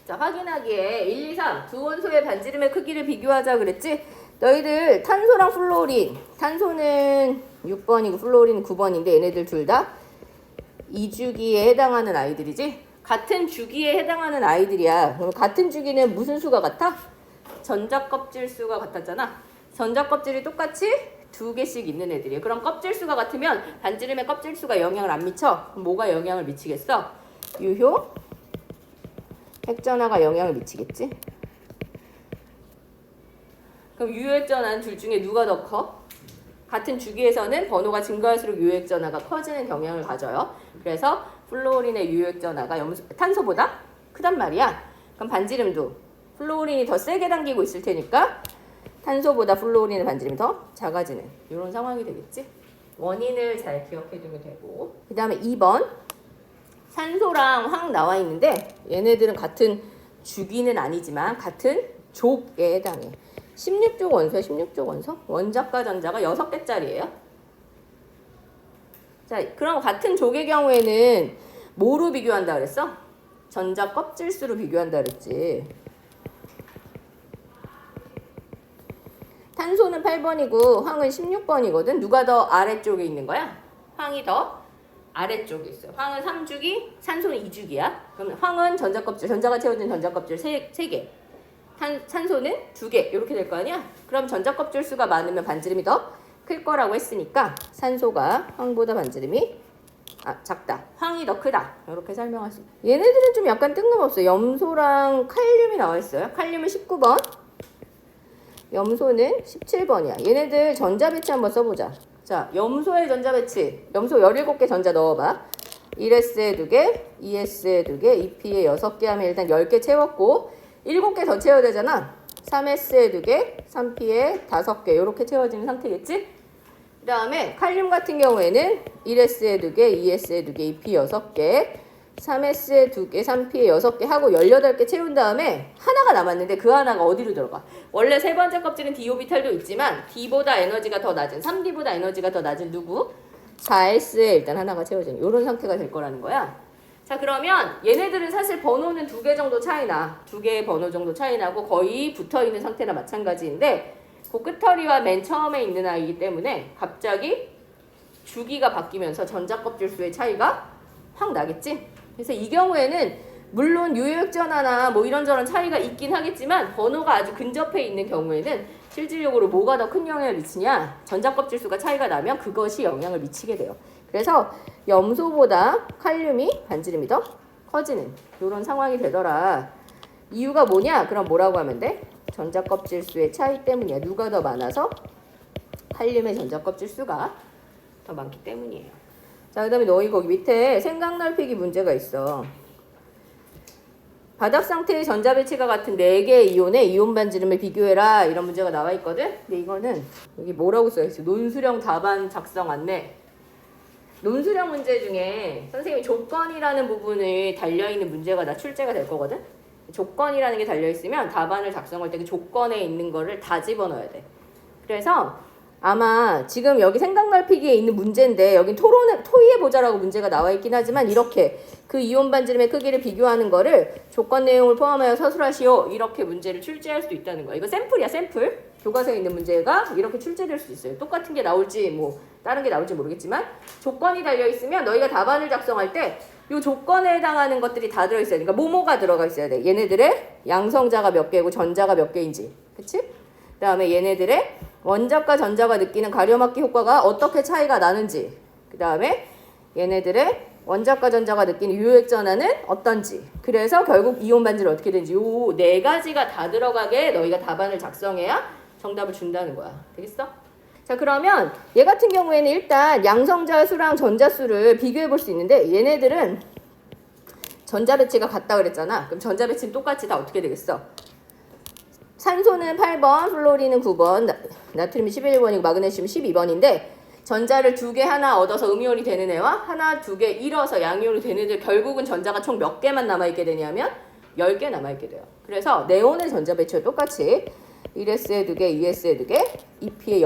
자, 확인하기에 1, 2, 3 두 원소의 반지름의 크기를 비교하자 그랬지? 너희들 탄소랑 플로린, 탄소는 6번이고 플로린은 9번인데 얘네들 둘 다 2주기에 해당하는 아이들이지? 같은 주기에 해당하는 아이들이야. 그럼 같은 주기는 무슨 수가 같아? 전자껍질 수가 같았잖아. 전자껍질이 똑같이 두 개씩 있는 애들이에요. 그럼 껍질 수가 같으면 반지름의 껍질 수가 영향을 안 미쳐? 그럼 뭐가 영향을 미치겠어? 유효, 핵전화가 영향을 미치겠지? 그럼 유효핵전화는 둘 중에 누가 더 커? 같은 주기에서는 번호가 증가할수록 유효핵전화가 커지는 경향을 가져요. 그래서 플로린의 유효핵전화가 탄소보다 크단 말이야. 그럼 반지름도 플로린이 더 세게 당기고 있을 테니까 탄소보다 플로린의 반지름이 더 작아지는 이런 상황이 되겠지. 원인을 잘 기억해두면 되고. 그 다음에 2번 산소랑 황 나와 있는데 얘네들은 같은 주기는 아니지만 같은 족에 해당해. 16족 원소야. 16족 원소. 원자과 전자가 6개짜리예요. 자, 그럼 같은 족의 경우에는 뭐로 비교한다 그랬어? 전자 껍질수로 비교한다 그랬지. 탄소는 8번이고 황은 16번이거든. 누가 더 아래쪽에 있는 거야? 황이 더 아래쪽에 있어요. 황은 3주기, 산소는 2주기야. 그럼 황은 전자껍질, 전자가 채워진 전자껍질 3개. 산소는 2개. 이렇게 될 거 아니야? 그럼 전자껍질 수가 많으면 반지름이 더 클 거라고 했으니까 산소가 황보다 반지름이 작다. 황이 더 크다. 이렇게 설명할 수 있어. 얘네들은 좀 약간 뜬금없어. 염소랑 칼륨이 나와 있어요. 칼륨은 19번. 염소는 17번이야. 얘네들 전자 배치 한번 써보자. 자, 염소의 전자 배치. 염소 17개 전자 넣어봐. 1s에 2개, 2s에 2개, 2p에 6개 하면 일단 10개 채웠고 7개 더 채워야 되잖아. 3s에 2개, 3p에 5개 이렇게 채워지는 상태겠지? 그 다음에 칼륨 같은 경우에는 1s에 2개, 2s에 2개, 2p 6개, 3s에 2개, 3p에 6개 하고 18개 채운 다음에 하나가 남았는데 그 하나가 어디로 들어가? 원래 세 번째 껍질은 d오비탈도 있지만 d보다 에너지가 더 낮은 3d보다 에너지가 더 낮은 누구? 4s에 일단 하나가 채워지는 이런 상태가 될 거라는 거야. 자, 그러면 얘네들은 사실 번호는 2개 정도 차이나 2개의 번호 정도 차이나고 거의 붙어있는 상태나 마찬가지인데 그 끝터리와 맨 처음에 있는 아이이기 때문에 갑자기 주기가 바뀌면서 전자껍질 수의 차이가 확 나겠지? 그래서 이 경우에는 물론 유효핵전화나 뭐 이런저런 차이가 있긴 하겠지만 번호가 아주 근접해 있는 경우에는 실질적으로 뭐가 더 큰 영향을 미치냐? 전자껍질 수가 차이가 나면 그것이 영향을 미치게 돼요. 그래서 염소보다 칼륨이 반지름이 더 커지는 이런 상황이 되더라. 이유가 뭐냐? 그럼 뭐라고 하면 돼? 전자껍질 수의 차이 때문이야. 누가 더 많아서? 칼륨의 전자껍질 수가 더 많기 때문이에요. 자, 그 다음에 너희 거기 밑에 생각 넓히기 문제가 있어. 바닥 상태의 전자 배치가 같은 4개의 이온의 이온 반지름을 비교해라. 이런 문제가 나와 있거든. 근데 이거는 여기 뭐라고 써있어? 논수령 답안 작성 안내. 논수령 문제 중에 선생님이 조건이라는 부분을 달려있는 문제가 다 출제가 될 거거든. 조건이라는 게 달려있으면 답안을 작성할 때 그 조건에 있는 거를 다 집어넣어야 돼. 그래서 아마 지금 여기 생각 넓히기에 있는 문제인데 여긴 토의해보자라고 문제가 나와 있긴 하지만 이렇게 그 이온 반지름의 크기를 비교하는 거를 조건 내용을 포함하여 서술하시오. 이렇게 문제를 출제할 수도 있다는 거야. 이거 샘플이야, 샘플. 교과서에 있는 문제가 이렇게 출제될 수 있어요. 똑같은 게 나올지 뭐 다른 게 나올지 모르겠지만 조건이 달려있으면 너희가 답안을 작성할 때 이 조건에 해당하는 것들이 다 들어있어야 돼. 그러니까 뭐뭐가 들어가 있어야 돼. 얘네들의 양성자가 몇 개고 전자가 몇 개인지. 그치? 그 다음에 얘네들의 원자과 전자가 느끼는 가려막기 효과가 어떻게 차이가 나는지. 그 다음에 얘네들의 원자과 전자가 느끼는 유효핵전화는 어떤지. 그래서 결국 이온 반지를 어떻게 되는지 요 4가지가 다 들어가게 너희가 답안을 작성해야 정답을 준다는 거야. 되겠어? 자, 그러면 얘 같은 경우에는 일단 양성자 수랑 전자 수를 비교해 볼 수 있는데 얘네들은 전자 배치가 같다 그랬잖아. 그럼 전자 배치는 똑같이 다 어떻게 되겠어? 산소는 8번, 플로린은 9번, 나트륨이 11번이고 마그네슘이 12번인데 전자를 2개 하나 얻어서 음이온이 되는 애와 하나 2개 잃어서 양이온이 되는 애들 결국은 전자가 총 몇 개만 남아있게 되냐면 10개 남아있게 돼요. 그래서 네온의 전자 배치와 똑같이 1s에 2개, 2s에 2개, 2p에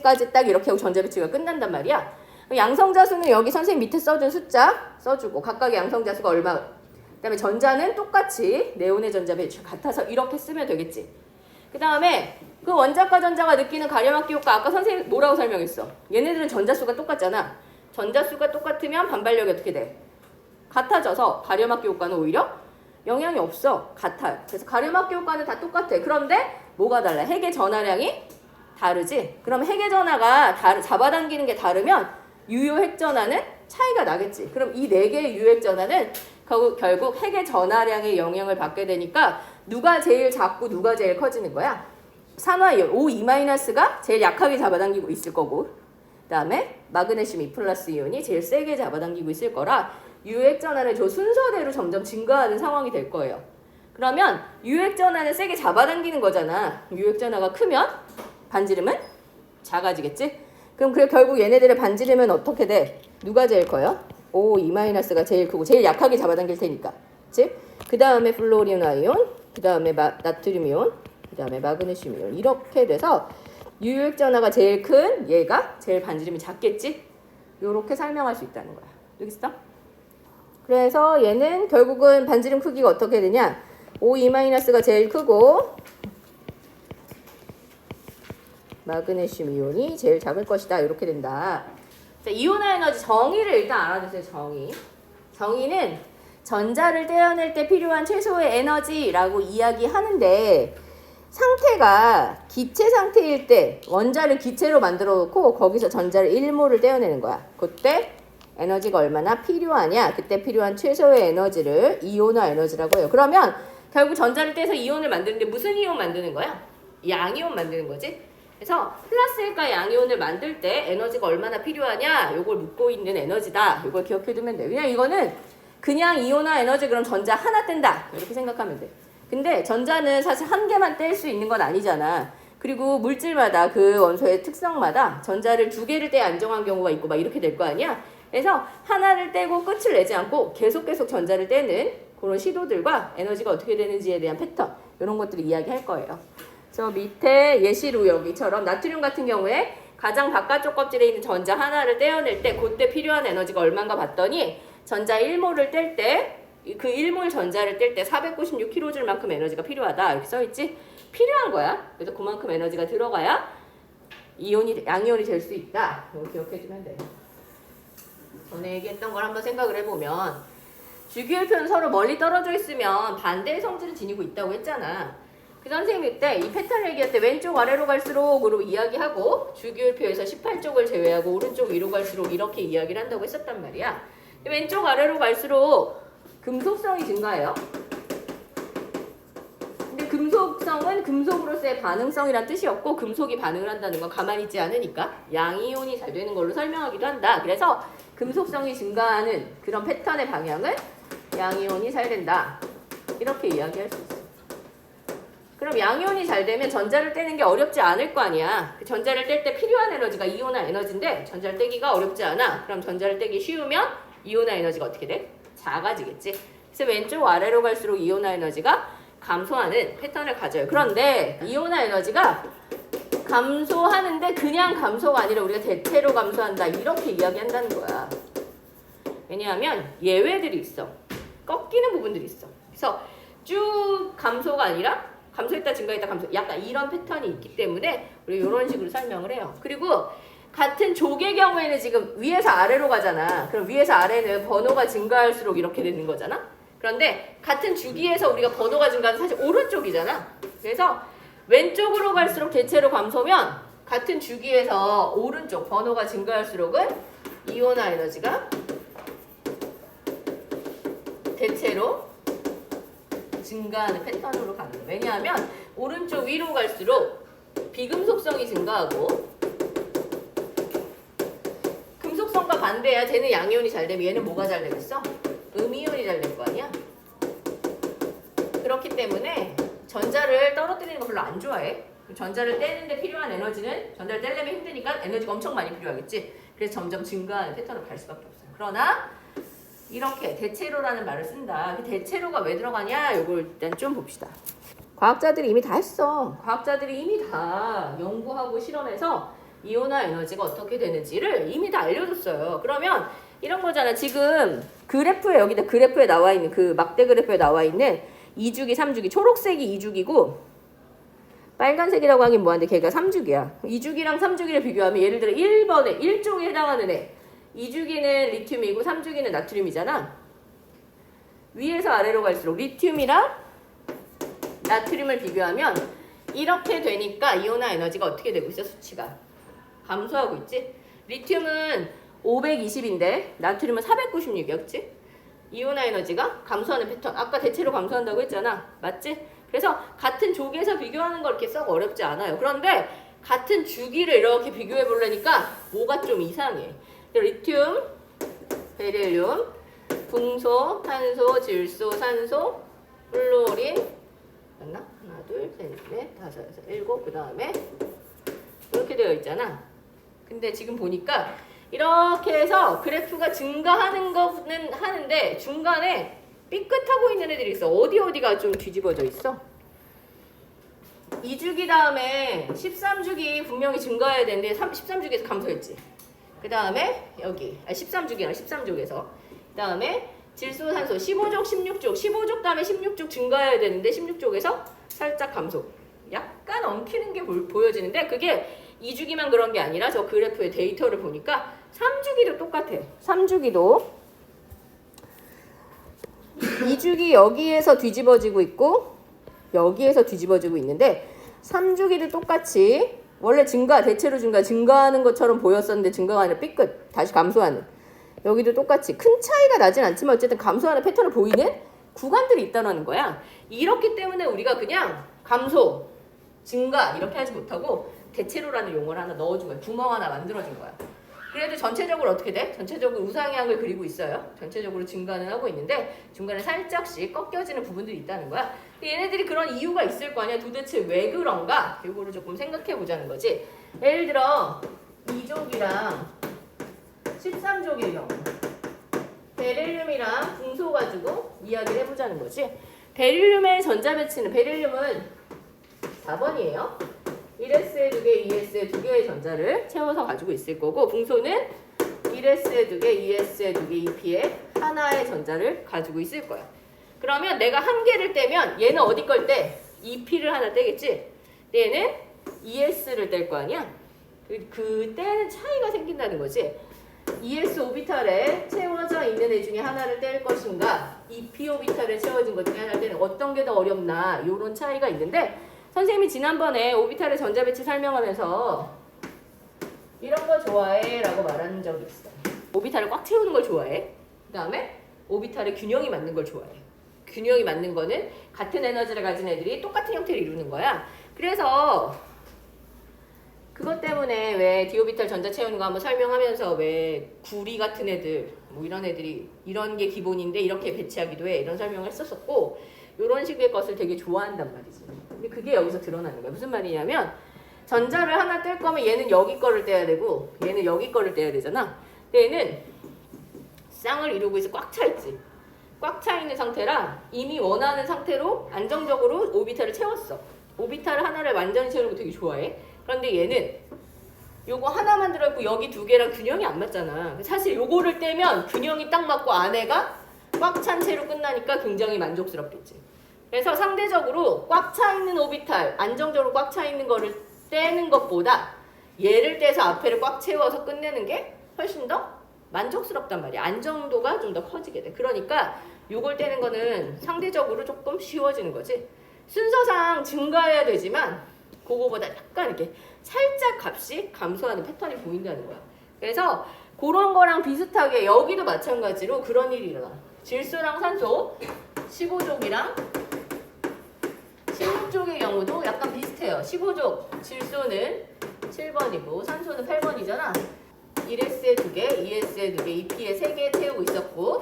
6개까지 딱 이렇게 하고 전자 배치가 끝난단 말이야. 양성자 수는 여기 선생님 밑에 써준 숫자 써주고 각각의 양성자 수가 얼마 그다음에 전자는 똑같이 네온의 전자 배출 같아서 이렇게 쓰면 되겠지. 그다음에 그 원자과 전자가 느끼는 가렴압기 효과 아까 선생님 뭐라고 설명했어? 얘네들은 전자수가 똑같잖아. 전자수가 똑같으면 반발력이 어떻게 돼? 같아져서 가렴압기 효과는 오히려 영향이 없어. 같아요. 그래서 가렴압기 효과는 다 똑같아. 그런데 뭐가 달라? 핵의 전하량이 다르지? 그럼 핵의 전하가 잡아당기는 게 다르면 유효 핵 전하는 차이가 나겠지. 그럼 이 네 개의 유효 핵 전하는 결국 핵의 전하량의 영향을 받게 되니까 누가 제일 작고 누가 제일 커지는 거야? 산화이온 O2-가 제일 약하게 잡아당기고 있을 거고, 그 다음에 마그네슘 2+ 이온이 제일 세게 잡아당기고 있을 거라 유효핵 전하는 저 순서대로 점점 증가하는 상황이 될 거예요. 그러면 유효핵 전하는 세게 잡아당기는 거잖아. 유효핵 전하가 크면 반지름은 작아지겠지? 그럼 결국 얘네들의 반지름은 어떻게 돼? 누가 제일 커요? O2-가 제일 크고 제일 약하게 잡아당길 테니까. 그치? 그 다음에 플로리움 아이온, 그 다음에 나트륨 이온, 그 다음에 마그네슘 이온. 이렇게 돼서 유효핵 전하가 제일 큰 얘가 제일 반지름이 작겠지? 요렇게 설명할 수 있다는 거야. 알겠어? 그래서 얘는 결국은 반지름 크기가 어떻게 되냐? O2-가 제일 크고 마그네슘 이온이 제일 작을 것이다. 이렇게 된다. 자, 이온화 에너지 정의를 일단 알아두세요. 정의는 전자를 떼어낼 때 필요한 최소의 에너지라고 이야기하는데 상태가 기체 상태일 때 원자를 기체로 만들어 놓고 거기서 전자를 1몰을 떼어내는 거야. 그때 에너지가 얼마나 필요하냐? 그때 필요한 최소의 에너지를 이온화 에너지라고 해요. 그러면 결국 전자를 떼서 이온을 만드는데 무슨 이온 만드는 거야? 양이온 만드는 거지? 그래서 플러스일과 양이온을 만들 때 에너지가 얼마나 필요하냐? 요걸 묻고 있는 에너지다. 요걸 기억해 두면 돼. 그냥 이거는 그냥 이온화 에너지 그럼 전자 하나 뗀다. 이렇게 생각하면 돼. 근데 전자는 사실 한 개만 뗄 수 있는 건 아니잖아. 그리고 물질마다 그 원소의 특성마다 전자를 두 개를 떼야 안정한 경우가 있고 막 이렇게 될 거 아니야? 그래서 하나를 떼고 끝을 내지 않고 계속 전자를 떼는 그런 시도들과 에너지가 어떻게 되는지에 대한 패턴 이런 것들을 이야기할 거예요. 저 밑에 예시로 여기처럼 나트륨 같은 경우에 가장 바깥쪽 껍질에 있는 전자 하나를 떼어낼 때 그때 필요한 에너지가 얼마인가 봤더니 전자 1몰을 뗄 때 그 1몰 전자를 뗄 때 496kJ만큼 에너지가 필요하다 이렇게 써있지? 필요한 거야. 그래서 그만큼 에너지가 들어가야 양이온이 될 수 있다. 이거 기억해주면 돼. 전에 얘기했던 걸 한번 생각을 해보면 주기율표는 서로 멀리 떨어져 있으면 반대의 성질을 지니고 있다고 했잖아. 그 선생님이 때 이 패턴을 얘기할 때 왼쪽 아래로 갈수록으로 이야기하고 주기율표에서 18쪽을 제외하고 오른쪽 위로 갈수록 이렇게 이야기를 한다고 했었단 말이야. 왼쪽 아래로 갈수록 금속성이 증가해요. 근데 금속성은 금속으로서의 반응성이란 뜻이 없고 금속이 반응을 한다는 건 가만히 있지 않으니까 양이온이 잘 되는 걸로 설명하기도 한다. 그래서 금속성이 증가하는 그런 패턴의 방향은 양이온이 잘 된다. 이렇게 이야기할 수 있어. 그럼 양이온이 잘 되면 전자를 떼는 게 어렵지 않을 거 아니야. 전자를 뗄 때 필요한 에너지가 이온화 에너지인데 전자를 떼기가 어렵지 않아. 그럼 전자를 떼기 쉬우면 이온화 에너지가 어떻게 돼? 작아지겠지. 그래서 왼쪽 아래로 갈수록 이온화 에너지가 감소하는 패턴을 가져요. 그런데 이온화 에너지가 감소하는데 그냥 감소가 아니라 우리가 대체로 감소한다. 이렇게 이야기한다는 거야. 왜냐하면 예외들이 있어. 꺾이는 부분들이 있어. 그래서 쭉 감소가 아니라 감소했다 증가했다 감소 약간 이런 패턴이 있기 때문에 우리 이런 식으로 설명을 해요. 그리고 같은 족의 경우에는 지금 위에서 아래로 가잖아. 그럼 위에서 아래는 번호가 증가할수록 이렇게 되는 거잖아. 그런데 같은 주기에서 우리가 번호가 증가하는 사실 오른쪽이잖아. 그래서 왼쪽으로 갈수록 대체로 감소면 같은 주기에서 오른쪽 번호가 증가할수록은 이온화 에너지가 대체로 증가하는 패턴으로 가는 거예요. 왜냐하면 오른쪽 위로 갈수록 비금속성이 증가하고 금속성과 반대야. 쟤는 양이온이 잘 되면 얘는 뭐가 잘 되겠어? 음이온이 잘 될 거 아니야? 그렇기 때문에 전자를 떨어뜨리는 거 별로 안 좋아해. 전자를 떼는데 필요한 에너지는 전자를 떼려면 힘드니까 에너지가 엄청 많이 필요하겠지. 그래서 점점 증가하는 패턴으로 갈 수밖에 없어요. 그러나 이렇게 대체로라는 말을 쓴다. 그 대체로가 왜 들어가냐? 이걸 일단 좀 봅시다. 과학자들이 이미 다 했어. 과학자들이 이미 다 연구하고 실험해서 이온화 에너지가 어떻게 되는지를 이미 다 알려줬어요. 그러면 이런 거잖아. 지금 그래프에 여기다 그래프에 나와 있는 그 막대 그래프에 나와 있는 2주기, 3주기. 초록색이 2주기고 빨간색이라고 하긴 뭐한데 걔가 3주기야. 2주기랑 3주기를 비교하면 예를 들어 1번에 1종에 해당하는 애 2주기는 리튬이고 3주기는 나트륨이잖아. 위에서 아래로 갈수록 리튬이랑 나트륨을 비교하면 이렇게 되니까 이온화 에너지가 어떻게 되고 있어? 수치가 감소하고 있지. 리튬은 520인데 나트륨은 496이야. 그치? 이온화 에너지가 감소하는 패턴. 아까 대체로 감소한다고 했잖아. 맞지? 그래서 같은 족에서 비교하는 거 이렇게 썩 어렵지 않아요. 그런데 같은 주기를 이렇게 비교해 보려니까 뭐가 좀 이상해. 리튬, 베릴륨, 붕소, 탄소, 질소, 산소, 플로린 맞나? 하나, 둘, 셋, 넷, 다섯, 여섯, 일곱. 그 다음에 이렇게 되어 있잖아. 근데 지금 보니까 이렇게 해서 그래프가 증가하는 거는 하는데 중간에 삐끗하고 있는 애들이 있어. 어디가 좀 뒤집어져 있어. 2주기 다음에 13주기 분명히 증가해야 되는데 13주기에서 감소했지. 그 다음에 여기 13주기랑 13족에서 그 다음에 질소, 산소 15족, 16족 15족 다음에 16족 증가해야 되는데 16족에서 살짝 감소. 약간 엉키는 게 보여지는데 그게 2주기만 그런 게 아니라 저 그래프의 데이터를 보니까 3주기도 똑같아. 3주기도 2주기 여기에서 뒤집어지고 있고 여기에서 뒤집어지고 있는데 3주기도 똑같이 원래 대체로 증가하는 것처럼 보였었는데 증가가 아니라 삐끗 다시 감소하는 여기도 똑같이 큰 차이가 나진 않지만 어쨌든 감소하는 패턴을 보이는 구간들이 있다는 거야. 이렇기 때문에 우리가 그냥 감소, 증가 이렇게 하지 못하고 대체로라는 용어를 하나 넣어준 거야. 구멍 하나 만들어준 거야. 그래도 전체적으로 어떻게 돼? 전체적으로 우상향을 그리고 있어요. 전체적으로 증가는 하고 있는데 중간에 살짝씩 꺾여지는 부분들이 있다는 거야. 근데 얘네들이 그런 이유가 있을 거 아니야. 도대체 왜 그런가? 이거를 조금 생각해 보자는 거지. 예를 들어 2족이랑 13족의 경우 베릴륨이랑 붕소 가지고 이야기를 해보자는 거지. 베릴륨의 전자 배치는 베릴륨은 4번이에요. 1s에 2개, 2s에 2개의 전자를 채워서 가지고 있을 거고 붕소는 1s에 2개, 2s에 2개, 2p에 하나의 전자를 가지고 있을 거야. 그러면 내가 한 개를 떼면 얘는 어디 걸 떼? 2p를 하나 떼겠지? 얘는 2s를 뗄 거 아니야? 그 떼는 차이가 생긴다는 거지. 2s 오비탈에 채워져 있는 애 중에 하나를 뗄 것인가 2p 오비탈에 채워진 것 중에 하나를 떼는 어떤 게 더 어렵나 이런 차이가 있는데 선생님이 지난번에 오비탈의 전자 배치 설명하면서 이런 거 좋아해 라고 말하는 적이 있어. 오비탈을 꽉 채우는 걸 좋아해. 그 다음에 오비탈의 균형이 맞는 걸 좋아해. 균형이 맞는 거는 같은 에너지를 가진 애들이 똑같은 형태를 이루는 거야. 그래서 그것 때문에 왜 디오비탈 전자 채우는 거 한번 설명하면서 왜 구리 같은 애들 뭐 이런 애들이 이런 게 기본인데 이렇게 배치하기도 해 이런 설명을 했었었고 이런 식의 것을 되게 좋아한단 말이지. 근데 그게 여기서 드러나는 거야. 무슨 말이냐면 전자를 하나 뗄 거면 얘는 여기 거를 떼야 되고 얘는 여기 거를 떼야 되잖아. 근데 얘는 쌍을 이루고 있어. 꽉 차 있지. 꽉 차 있는 상태라 이미 원하는 상태로 안정적으로 오비탈을 채웠어. 오비탈을 하나를 완전히 채우는 거 되게 좋아해. 그런데 얘는 요거 하나만 들어있고 여기 두 개랑 균형이 안 맞잖아. 사실 요거를 떼면 균형이 딱 맞고 안에가 꽉 찬 채로 끝나니까 굉장히 만족스럽겠지. 그래서 상대적으로 꽉 차 있는 오비탈, 안정적으로 꽉 차 있는 거를 떼는 것보다 얘를 떼서 앞에를 꽉 채워서 끝내는 게 훨씬 더 만족스럽단 말이야. 안정도가 좀 더 커지게 돼. 그러니까 요걸 떼는 거는 상대적으로 조금 쉬워지는 거지. 순서상 증가해야 되지만 그거보다 약간 이렇게 살짝 값이 감소하는 패턴이 보인다는 거야. 그래서 그런 거랑 비슷하게 여기도 마찬가지로 그런 일이 일어나. 질소랑 산소 15족이랑 16족의 경우도 약간 비슷해요. 15족 질소는 7번이고 산소는 8번이잖아. 1s에 2개, 2s에 2개, 2p에 3개 채우고 있었고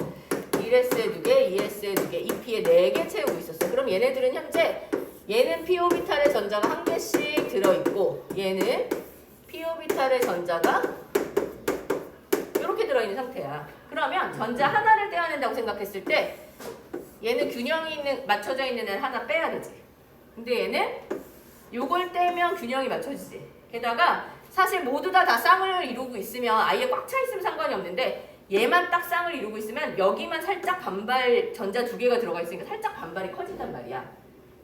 1s에 2개, 2s에 2개, 2p에 4개 채우고 있었어. 그럼 얘네들은 현재 얘는 p오비탈의 전자가 1개씩 들어있고 얘는 p오비탈의 전자가 이렇게 들어있는 상태야. 그러면 전자 하나를 떼어낸다고 생각했을 때 얘는 균형이 맞춰져 있는 애를 하나 빼야 되지. 근데 얘는 요걸 떼면 균형이 맞춰지지. 게다가 사실 모두 다 쌍을 이루고 있으면 아예 꽉 차 있으면 상관이 없는데 얘만 딱 쌍을 이루고 있으면 여기만 살짝 반발 전자 두 개가 들어가 있으니까 살짝 반발이 커진단 말이야.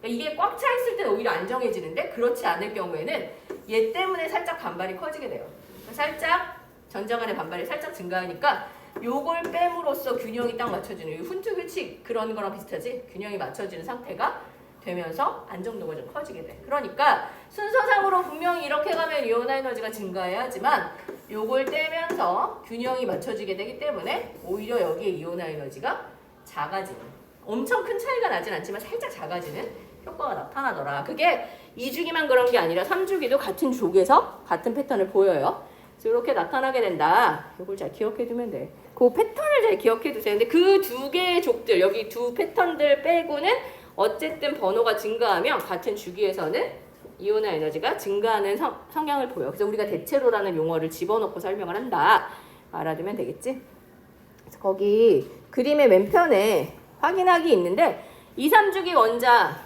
그러니까 이게 꽉 차 있을 때는 오히려 안 정해지는데 그렇지 않을 경우에는 얘 때문에 살짝 반발이 커지게 돼요. 살짝 전자 간의 반발이 살짝 증가하니까 요걸 뺨으로써 균형이 딱 맞춰지는 이 훈트 규칙 그런 거랑 비슷하지? 균형이 맞춰지는 상태가 되면서 안정도가 좀 커지게 돼. 그러니까 순서상으로 분명히 이렇게 가면 이온 에너지가 증가해야 하지만 요걸 떼면서 균형이 맞춰지게 되기 때문에 오히려 여기에 이온 에너지가 작아지는, 엄청 큰 차이가 나진 않지만 살짝 작아지는 효과가 나타나더라. 그게 2주기만 그런 게 아니라 3주기도 같은 족에서 같은 패턴을 보여요. 그래서 이렇게 나타나게 된다. 이걸 잘 기억해 두면 돼. 그 패턴을 잘 기억해 두세요. 근데 그 두 개의 족들, 여기 두 패턴들 빼고는 어쨌든 번호가 증가하면 같은 주기에서는 이온화 에너지가 증가하는 성향을 보여. 그래서 우리가 대체로라는 용어를 집어넣고 설명을 한다. 알아두면 되겠지? 그래서 거기 그림의 왼편에 확인하기 있는데 2, 3주기 원자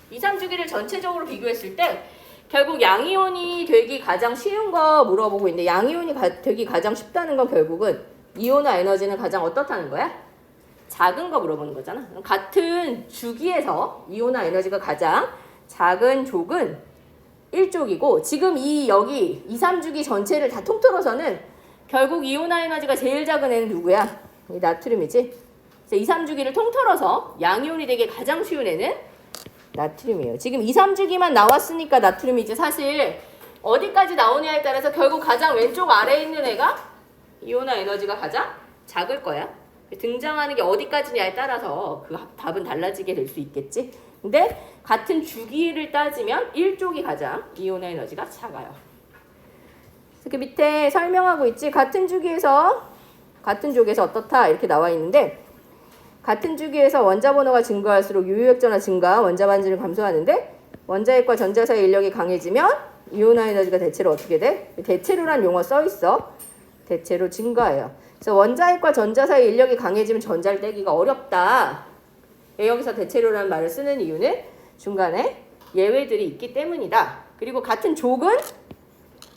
2, 3주기를 전체적으로 비교했을 때 결국 양이온이 되기 가장 쉬운 거 물어보고 있는데 양이온이 되기 가장 쉽다는 건 결국은 이온화 에너지는 가장 어떻다는 거야? 작은 거 물어보는 거잖아. 같은 주기에서 이온화 에너지가 가장 작은 족은 1족이고 지금 여기 2, 3주기 전체를 다 통틀어서는 결국 이온화 에너지가 제일 작은 애는 누구야? 이 나트륨이지. 그래서 2, 3주기를 통틀어서 양이온이 되기 가장 쉬운 애는 나트륨이에요. 지금 2, 3주기만 나왔으니까 나트륨이지 사실 어디까지 나오냐에 따라서 결국 가장 왼쪽 아래에 있는 애가 이온화 에너지가 가장 작을 거야. 등장하는 게 어디까지냐에 따라서 그 답은 달라지게 될 수 있겠지. 근데 같은 주기를 따지면 1족이 가장 이온화 에너지가 작아요. 그 밑에 설명하고 있지. 같은 주기에서 같은 족에서 어떻다 이렇게 나와 있는데 같은 주기에서 원자 번호가 증가할수록 유효액전화 증가, 원자 반지를 감소하는데 원자핵과 전자 사이 인력이 강해지면 이온화 에너지가 대체로 어떻게 돼? 대체로란 용어 써 있어. 대체로 증가해요. 그래서 원자핵과 전자 사이 인력이 강해지면 전자를 떼기가 어렵다. 여기서 대체로라는 말을 쓰는 이유는 중간에 예외들이 있기 때문이다. 그리고 같은 족은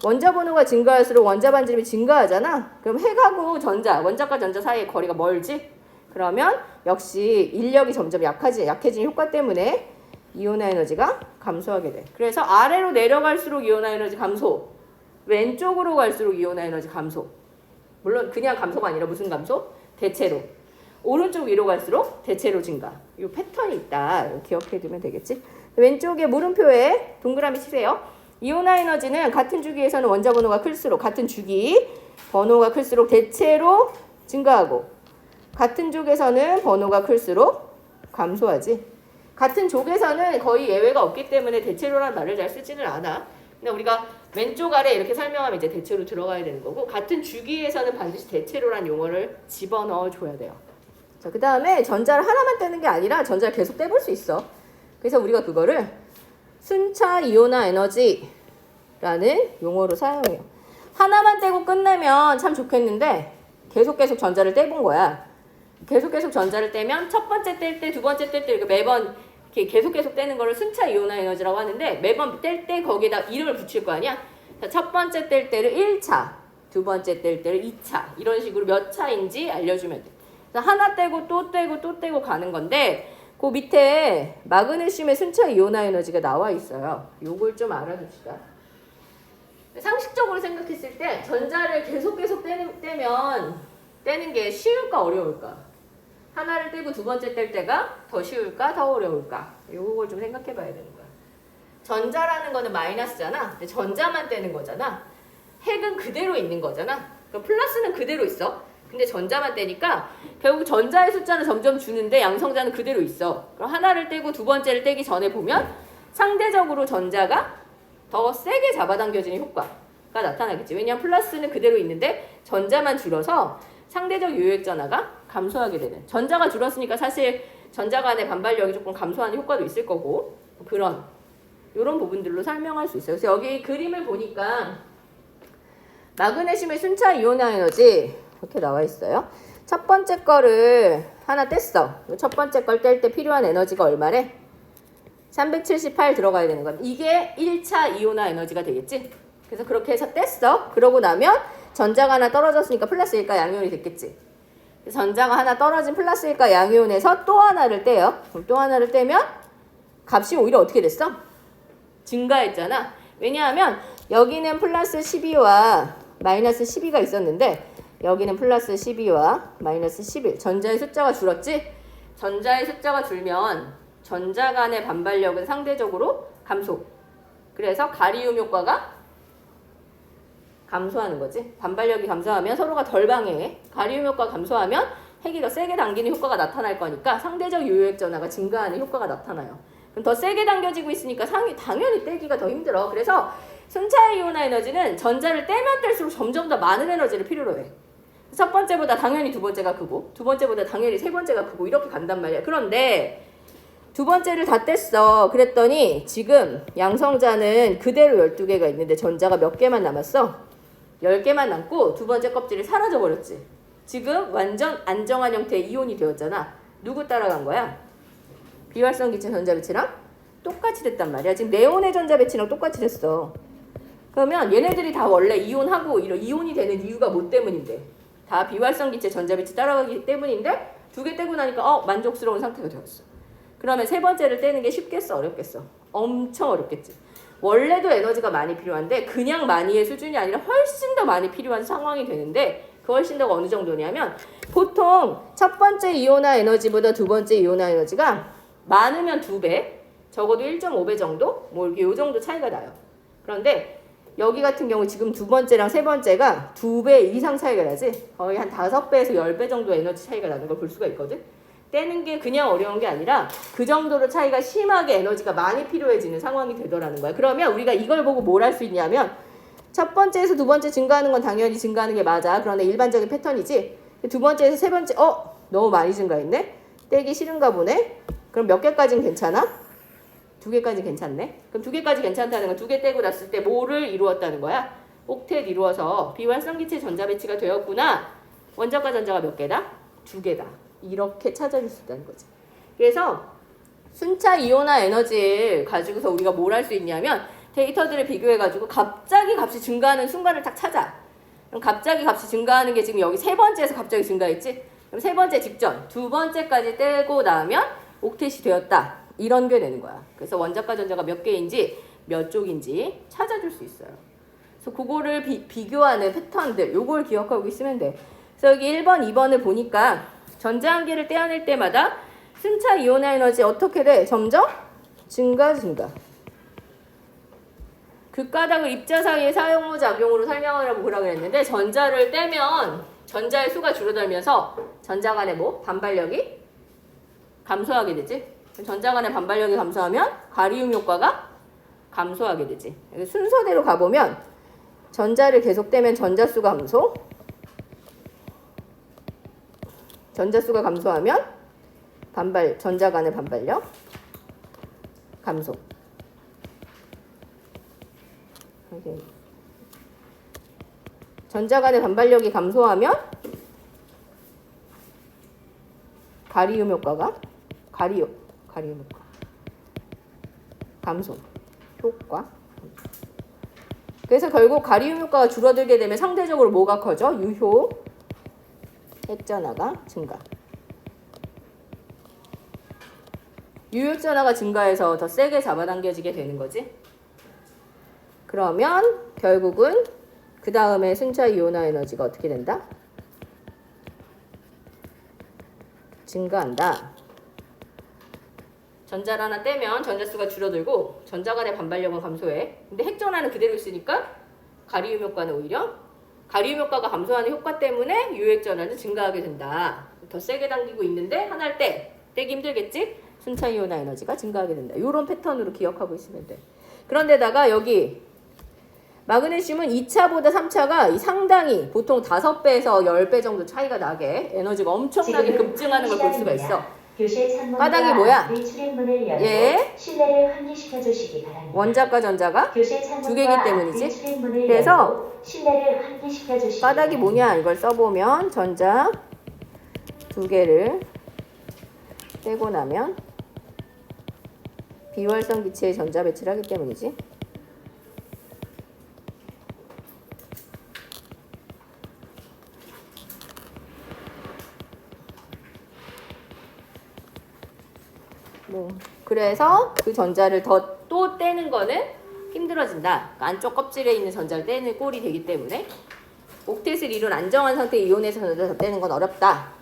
원자 번호가 증가할수록 원자 반지름이 증가하잖아. 그럼 핵하고 전자, 원자과 전자 사이의 거리가 멀지? 그러면 역시 인력이 점점 약해지는 효과 때문에 이온화 에너지가 감소하게 돼. 그래서 아래로 내려갈수록 이온화 에너지 감소, 왼쪽으로 갈수록 이온화 에너지 감소. 물론 그냥 감소가 아니라 무슨 감소? 대체로. 오른쪽 위로 갈수록 대체로 증가. 이 패턴이 있다. 기억해 두면 되겠지? 왼쪽에 물음표에 동그라미 치세요. 이온화 에너지는 같은 주기에서는 원자 번호가 클수록 같은 주기 번호가 클수록 대체로 증가하고 같은 족에서는 번호가 클수록 감소하지. 같은 족에서는 거의 예외가 없기 때문에 대체로라는 말을 잘 쓰지는 않아. 근데 우리가 왼쪽 아래 이렇게 설명하면 이제 대체로 들어가야 되는 거고 같은 주기에서는 반드시 대체로라는 용어를 집어넣어 줘야 돼요. 자, 그 다음에 전자를 하나만 떼는 게 아니라 전자를 계속 떼볼 수 있어. 그래서 우리가 그거를 순차 이온화 에너지라는 용어로 사용해요. 하나만 떼고 끝내면 참 좋겠는데 계속 전자를 떼본 거야. 계속 전자를 떼면 첫 번째 뗄 때, 두 번째 뗄 때 이렇게 매번 이렇게 계속 떼는 거를 순차 이온화 에너지라고 하는데 매번 뗄 때 거기에다 이름을 붙일 거 아니야? 첫 번째 뗄 때를 1차, 두 번째 뗄 때를 2차 이런 식으로 몇 차인지 알려주면 돼. 그래서 하나 떼고 또 떼고 가는 건데 그 밑에 마그네슘의 순차 이온화 에너지가 나와 있어요. 요걸 좀 알아둡시다. 상식적으로 생각했을 때 전자를 계속 떼면 떼는 게 쉬울까 어려울까? 하나를 떼고 두 번째 뗄 때가 더 쉬울까 더 어려울까? 요걸 좀 생각해 봐야 되는 거야. 전자라는 거는 마이너스잖아. 근데 전자만 떼는 거잖아. 핵은 그대로 있는 거잖아. 그럼 플러스는 그대로 있어. 근데 전자만 떼니까 결국 전자의 숫자는 점점 주는데 양성자는 그대로 있어. 그럼 하나를 떼고 두 번째를 떼기 전에 보면 상대적으로 전자가 더 세게 잡아당겨지는 효과가 나타나겠지. 왜냐하면 플러스는 그대로 있는데 전자만 줄어서 상대적 유효액 전하가 감소하게 되는. 전자가 줄었으니까 사실 전자 간의 반발력이 조금 감소하는 효과도 있을 거고 이런 부분들로 설명할 수 있어요. 그래서 여기 그림을 보니까 마그네슘의 순차 이온화 에너지 이렇게 나와 있어요. 첫 번째 거를 하나 뗐어. 첫 번째 걸 뗄 때 필요한 에너지가 얼마래? 378 들어가야 되는 거야. 이게 1차 이온화 에너지가 되겠지? 그래서 그렇게 해서 뗐어. 그러고 나면 전자가 하나 떨어졌으니까 플러스일까 양이온이 됐겠지. 전자가 하나 떨어진 플러스일까 양이온에서 또 하나를 떼요. 그럼 또 하나를 떼면 값이 오히려 어떻게 됐어? 증가했잖아. 왜냐하면 여기는 플러스 12와 마이너스 12가 있었는데 여기는 플러스 12와 마이너스 11. 전자의 숫자가 줄었지? 전자의 숫자가 줄면 전자 간의 반발력은 상대적으로 감소. 그래서 가리움 효과가 감소하는 거지. 반발력이 감소하면 서로가 덜 방해해. 가리움 효과 감소하면 핵이 더 세게 당기는 효과가 나타날 거니까 상대적 유효액 전하가 증가하는 효과가 나타나요. 그럼 더 세게 당겨지고 있으니까 당연히 떼기가 더 힘들어. 그래서 순차 이온화 에너지는 전자를 떼면 뗄수록 점점 더 많은 에너지를 필요로 해. 첫 번째보다 당연히 두 번째가 크고 두 번째보다 당연히 세 번째가 크고 이렇게 간단 말이야. 그런데 두 번째를 다 뗐어. 그랬더니 지금 양성자는 그대로 12개가 있는데 전자가 몇 개만 남았어? 10개만 남고 두 번째 껍질이 사라져버렸지. 지금 완전 안정한 형태의 이온이 되었잖아. 누구 따라간 거야? 비활성 기체 전자 배치랑 똑같이 됐단 말이야. 지금 네온의 전자 배치랑 똑같이 됐어. 그러면 얘네들이 다 원래 이온하고 이온이 되는 이유가 뭐 때문인데? 다 비활성 기체 전자 배치 따라가기 때문인데 두 개 떼고 나니까 만족스러운 상태가 되었어. 그러면 세 번째를 떼는 게 쉽겠어? 어렵겠어? 엄청 어렵겠지. 원래도 에너지가 많이 필요한데 그냥 많이의 수준이 아니라 훨씬 더 많이 필요한 상황이 되는데 그 훨씬 더 어느 정도냐면 보통 첫 번째 이온화 에너지보다 두 번째 이온화 에너지가 많으면 2배, 적어도 1.5배 정도? 뭐 이렇게 요 정도 차이가 나요. 그런데 여기 같은 경우 지금 두 번째랑 세 번째가 2배 이상 차이가 나지? 거의 한 5배에서 10배 정도 에너지 차이가 나는 걸 볼 수가 있거든? 떼는 게 그냥 어려운 게 아니라 그 정도로 차이가 심하게 에너지가 많이 필요해지는 상황이 되더라는 거야. 그러면 우리가 이걸 보고 뭘 할 수 있냐면 첫 번째에서 두 번째 증가하는 건 당연히 증가하는 게 맞아. 그런데 일반적인 패턴이지. 두 번째에서 세 번째 너무 많이 증가했네? 떼기 싫은가 보네? 그럼 몇 개까지는 괜찮아? 2개까지 괜찮네? 그럼 2개까지 괜찮다는 건 2개 떼고 났을 때 뭐를 이루었다는 거야? 옥텟 이루어서 비활성기체 전자 배치가 되었구나. 원자과 전자가 몇 개다? 2개다. 이렇게 찾아줄 수 있다는 거지. 그래서 순차 이온화 에너지를 가지고서 우리가 뭘 할 수 있냐면 데이터들을 비교해가지고 갑자기 값이 증가하는 순간을 딱 찾아. 그럼 갑자기 값이 증가하는 게 지금 여기 세 번째에서 갑자기 증가했지? 그럼 세 번째 직전, 두 번째까지 떼고 나면 옥텟이 되었다. 이런 게 되는 거야. 그래서 원자과 전자가 몇 개인지 몇 쪽인지 찾아줄 수 있어요. 그래서 그거를 비교하는 패턴들, 요걸 기억하고 있으면 돼. 그래서 여기 1번, 2번을 보니까 전자 한 개를 떼어낼 때마다 순차 이온화 에너지 어떻게 돼? 점점 증가. 극가닥을 입자 사이의 사용후 작용으로 설명하라고 보라고 했는데 전자를 떼면 전자의 수가 줄어들면서 전자 간의 반발력이 감소하게 되지. 전자 간의 반발력이 감소하면 가리움 효과가 감소하게 되지. 순서대로 가보면 전자를 계속 떼면 전자수가 감소. 전자수가 감소하면 전자 간의 반발력 감소. 전자 간의 반발력이 감소하면 가리움 효과가 가리움 효과 감소 효과. 그래서 결국 가리움 효과가 줄어들게 되면 상대적으로 뭐가 커져? 유효 핵전하가 증가. 유효전하가 증가해서 더 세게 잡아당겨지게 되는 거지. 그러면 결국은 그 다음에 순차 이온화 에너지가 어떻게 된다? 증가한다. 전자를 하나 떼면 전자수가 줄어들고 전자 간의 반발력은 감소해. 근데 핵전하는 그대로 있으니까 가리움 효과는 오히려 가리움 효과가 감소하는 효과 때문에 유핵전하는 증가하게 된다. 더 세게 당기고 있는데 하나를 떼기 힘들겠지? 순차 이온화 에너지가 증가하게 된다. 이런 패턴으로 기억하고 있으면 돼. 그런데다가 여기 마그네슘은 2차보다 3차가 상당히 보통 5배에서 10배 정도 차이가 나게 에너지가 엄청나게 급증하는 걸 볼 수가 있어. 바닥이 뭐야? 예. 실내를 환기시켜 주시기 바랍니다. 원자과 전자가 2개이기 때문이지. 그래서 실내를 환기시켜 주시기 바닥이 뭐냐 이걸 써보면 전자 2개를 떼고 나면 비활성 기체의 전자 배치를 하기 때문이지. 그래서 그 전자를 또 떼는 거는 힘들어진다. 그러니까 안쪽 껍질에 있는 전자를 떼는 꼴이 되기 때문에 옥텟을 이룬 안정한 상태의 이온에서 전자를 더 떼는 건 어렵다.